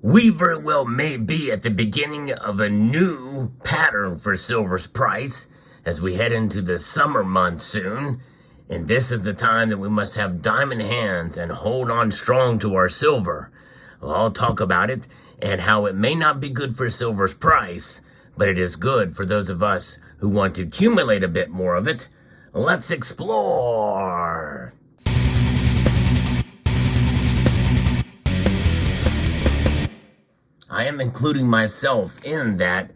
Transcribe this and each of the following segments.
We very well may be at the beginning of a new pattern for silver's price as we head into the summer month soon. And this is the time that we must have diamond hands and hold on strong to our silver. Well, I'll talk about it and how it may not be good for silver's price, but it is good for those of us who want to accumulate a bit more of it. Let's explore. I am including myself in that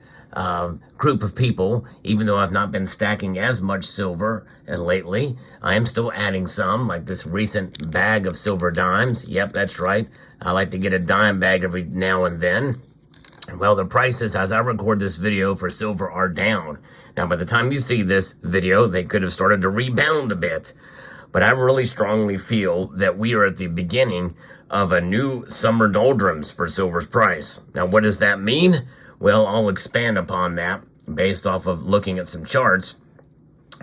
group of people, even though I've not been stacking as much silver lately. I am still adding some, like this recent bag of silver dimes. Yep, that's right. I like to get a dime bag every now and then. Well, the prices as I record this video for silver are down. Now, by the time you see this video, they could have started to rebound a bit. But I really strongly feel that we are at the beginning of a new summer doldrums for silver's price. Now, what does that mean? Well, I'll expand upon that based off of looking at some charts.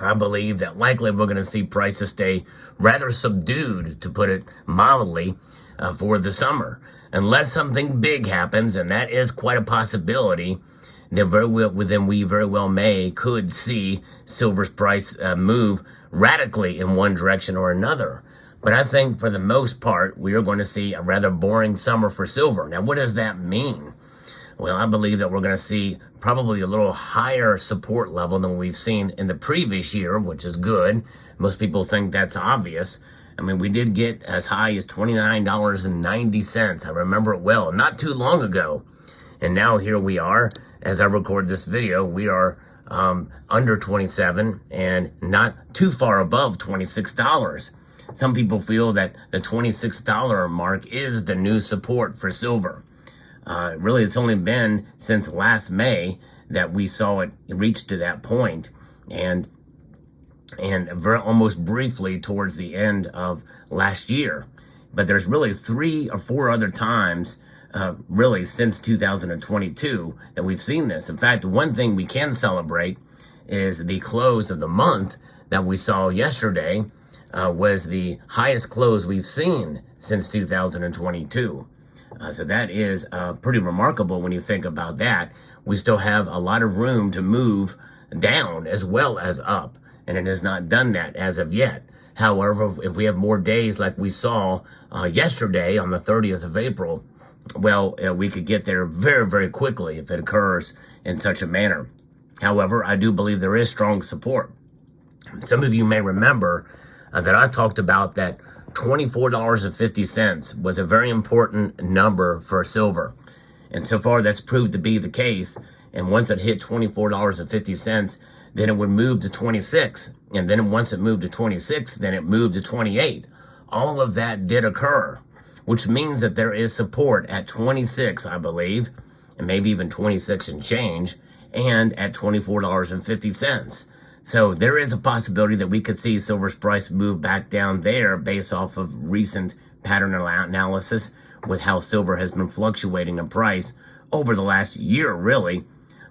I believe that likely we're going to see prices stay rather subdued, to put it mildly, for the summer. Unless something big happens, and that is quite a possibility, then we very well could see silver's price move radically in one direction or another. But I think for the most part, we are going to see a rather boring summer for silver. Now, what does that mean? Well, I believe that we're going to see probably a little higher support level than we've seen in the previous year, which is good. Most people think that's obvious. I mean, we did get as high as $29.90. I remember it well, not too long ago. And now here we are. As I record this video, we are under 27 and not too far above $26. Some people feel that the $26 mark is the new support for silver. Really, it's only been since last May that we saw it reach to that point, and almost briefly towards the end of last year. But there's really 3 or 4 other times, really since 2022, that we've seen this. In fact, one thing we can celebrate is the close of the month that we saw yesterday was the highest close we've seen since 2022. So that is pretty remarkable when you think about that. We still have a lot of room to move down as well as up, and it has not done that as of yet. However, if we have more days like we saw yesterday on the 30th of April, well, we could get there very, very quickly if it occurs in such a manner. However, I do believe there is strong support. Some of you may remember that I talked about that $24.50 was a very important number for silver. And so far, that's proved to be the case. And once it hit $24.50, then it would move to 26. And then once it moved to 26, then it moved to 28. All of that did occur, which means that there is support at 26, I believe, and maybe even 26 and change, and at $24.50. So there is a possibility that we could see silver's price move back down there based off of recent pattern analysis with how silver has been fluctuating in price over the last year, really.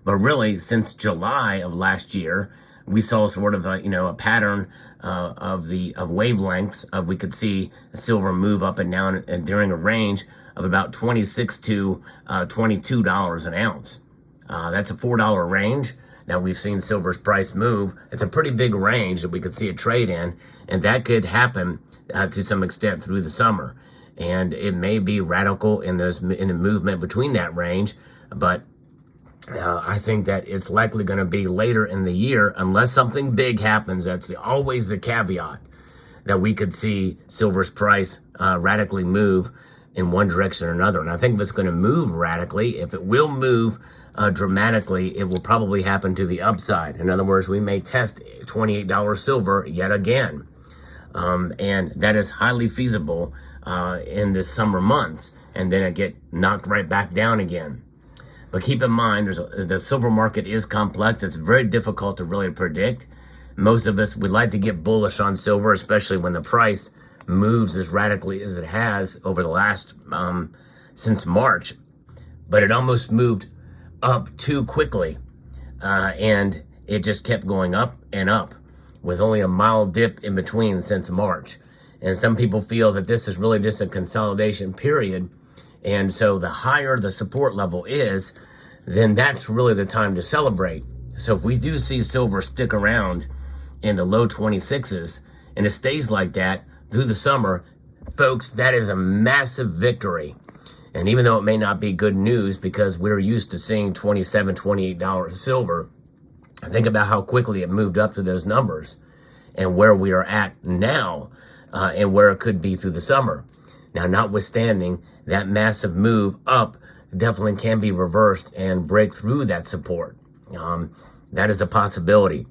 But really, since July of last year, we saw sort of a pattern of wavelengths. We could see silver move up and down and during a range of about $26 to $22 an ounce. That's a $4 range. Now, we've seen silver's price move. It's a pretty big range that we could see a trade in, and that could happen to some extent through the summer. And it may be radical in the movement between that range, but I think that it's likely going to be later in the year, unless something big happens. That's always the caveat, that we could see silver's price radically move in one direction or another. And I think if it's going to move radically, if it will move dramatically, it will probably happen to the upside. In other words, we may test $28 silver yet again. And that is highly feasible in the summer months, and then it get knocked right back down again. But keep in mind, the silver market is complex. It's very difficult to really predict. Most of us would like to get bullish on silver, especially when the price moves as radically as it has over the last, since March. But it almost moved up too quickly, and it just kept going up and up with only a mild dip in between since March. And some people feel that this is really just a consolidation period And so the higher the support level is, then that's really the time to celebrate. So if we do see silver stick around in the low 26s and it stays like that through the summer, folks, that is a massive victory. And even though it may not be good news because we're used to seeing $27, $28 silver, think about how quickly it moved up to those numbers and where we are at now and where it could be through the summer. Now, notwithstanding, that massive move up definitely can be reversed and break through that support. That is a possibility.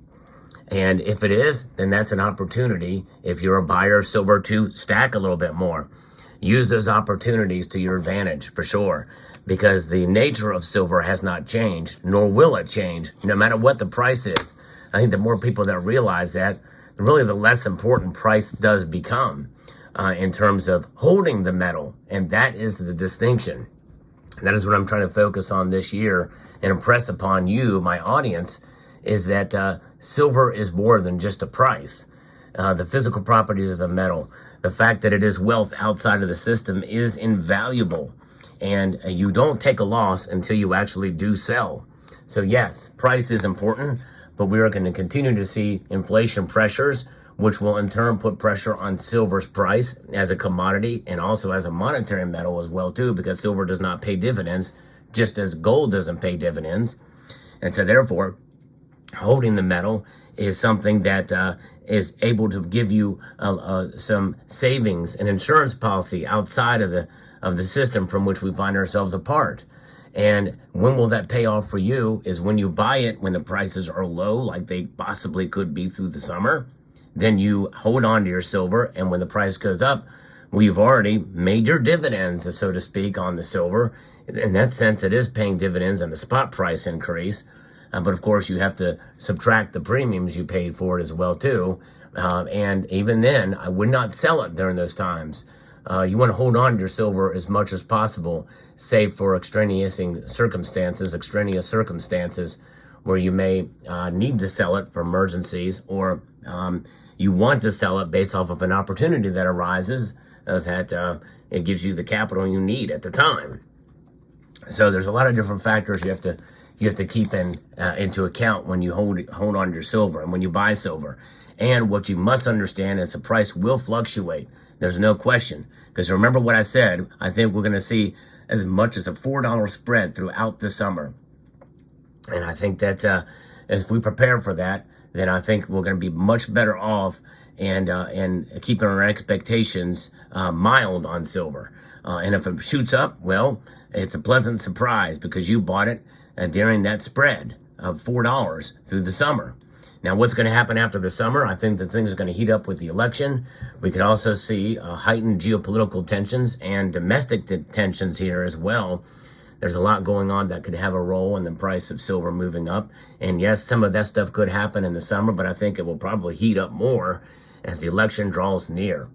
And if it is, then that's an opportunity, if you're a buyer of silver, to stack a little bit more. Use those opportunities to your advantage, for sure, because the nature of silver has not changed, nor will it change, no matter what the price is. I think the more people that realize that, really the less important price does become in terms of holding the metal, and that is the distinction. That is what I'm trying to focus on this year and impress upon you, my audience, is that silver is more than just a price. The physical properties of the metal, the fact that it is wealth outside of the system is invaluable. And you don't take a loss until you actually do sell. So yes, price is important, but we are going to continue to see inflation pressures, which will in turn put pressure on silver's price as a commodity and also as a monetary metal as well too, because silver does not pay dividends, just as gold doesn't pay dividends. And so therefore, holding the metal is something that is able to give you some savings and insurance policy outside of the system from which we find ourselves apart. And when will that pay off for you is when you buy it when the prices are low, like they possibly could be through the summer. Then you hold on to your silver, and when the price goes up, well, you've already made your dividends, so to speak, on the silver. In that sense, it is paying dividends on the spot price increase. But of course, you have to subtract the premiums you paid for it as well, too. And even then, I would not sell it during those times. You want to hold on to your silver as much as possible, save for extraneous circumstances where you may need to sell it for emergencies, or you want to sell it based off of an opportunity that arises that it gives you the capital you need at the time. So there's a lot of different factors you have to keep into account when you hold on to your silver and when you buy silver. And what you must understand is the price will fluctuate. There's no question. Because remember what I said, I think we're going to see as much as a $4 spread throughout the summer. And I think that as we prepare for that, then I think we're going to be much better off and keeping our expectations mild on silver. And if it shoots up, well, it's a pleasant surprise because you bought it during that spread of $4 through the summer. Now, what's going to happen after the summer? I think that things are going to heat up with the election. We could also see heightened geopolitical tensions and domestic tensions here as well. There's a lot going on that could have a role in the price of silver moving up. And yes, some of that stuff could happen in the summer, but I think it will probably heat up more as the election draws near.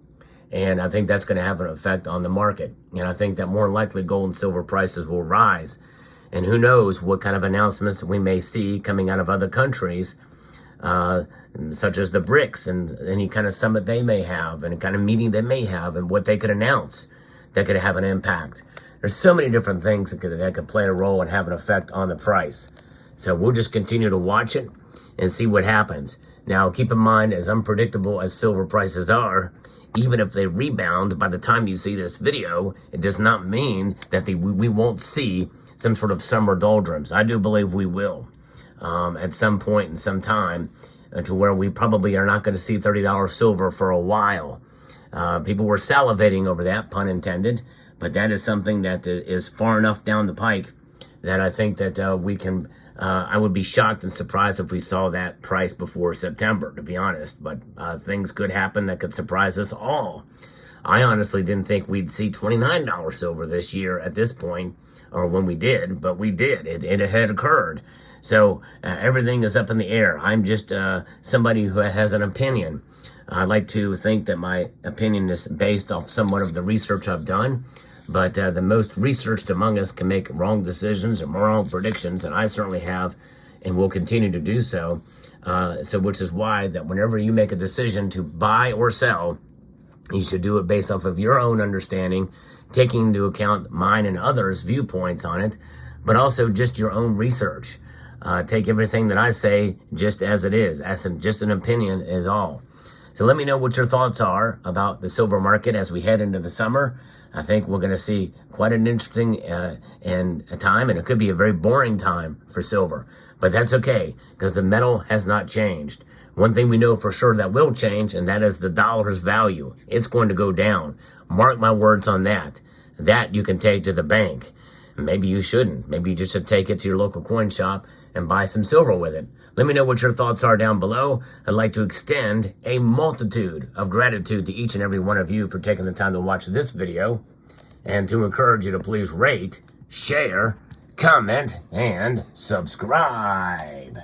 And I think that's going to have an effect on the market. And I think that more likely gold and silver prices will rise. And who knows what kind of announcements we may see coming out of other countries, such as the BRICS and any kind of summit they may have and a kind of meeting they may have and what they could announce that could have an impact. There's so many different things that could play a role and have an effect on the price. So we'll just continue to watch it and see what happens. Now, keep in mind, as unpredictable as silver prices are, even if they rebound by the time you see this video, it does not mean that we won't see some sort of summer doldrums. I do believe we will at some point in some time to where we probably are not going to see $30 silver for a while. People were salivating over that, pun intended, but that is something that is far enough down the pike that I think that we can, I would be shocked and surprised if we saw that price before September, to be honest. But things could happen that could surprise us all. I honestly didn't think we'd see $29 silver this year at this point, or when we did, but we did. It had occurred. So everything is up in the air. I'm just somebody who has an opinion. I like to think that my opinion is based off somewhat of the research I've done. But the most researched among us can make wrong decisions and wrong predictions, and I certainly have and will continue to do so. So which is why that whenever you make a decision to buy or sell, you should do it based off of your own understanding, taking into account mine and others' viewpoints on it, but also just your own research. Take everything that I say just as it is, as just an opinion is all. So let me know what your thoughts are about the silver market as we head into the summer. I think we're going to see quite an interesting time, and it could be a very boring time for silver. But that's okay, because the metal has not changed. One thing we know for sure that will change, and that is the dollar's value. It's going to go down. Mark my words on that. That you can take to the bank. Maybe you shouldn't. Maybe you just should take it to your local coin shop and buy some silver with it. Let me know what your thoughts are down below. I'd like to extend a multitude of gratitude to each and every one of you for taking the time to watch this video, and to encourage you to please rate, share, comment, and subscribe.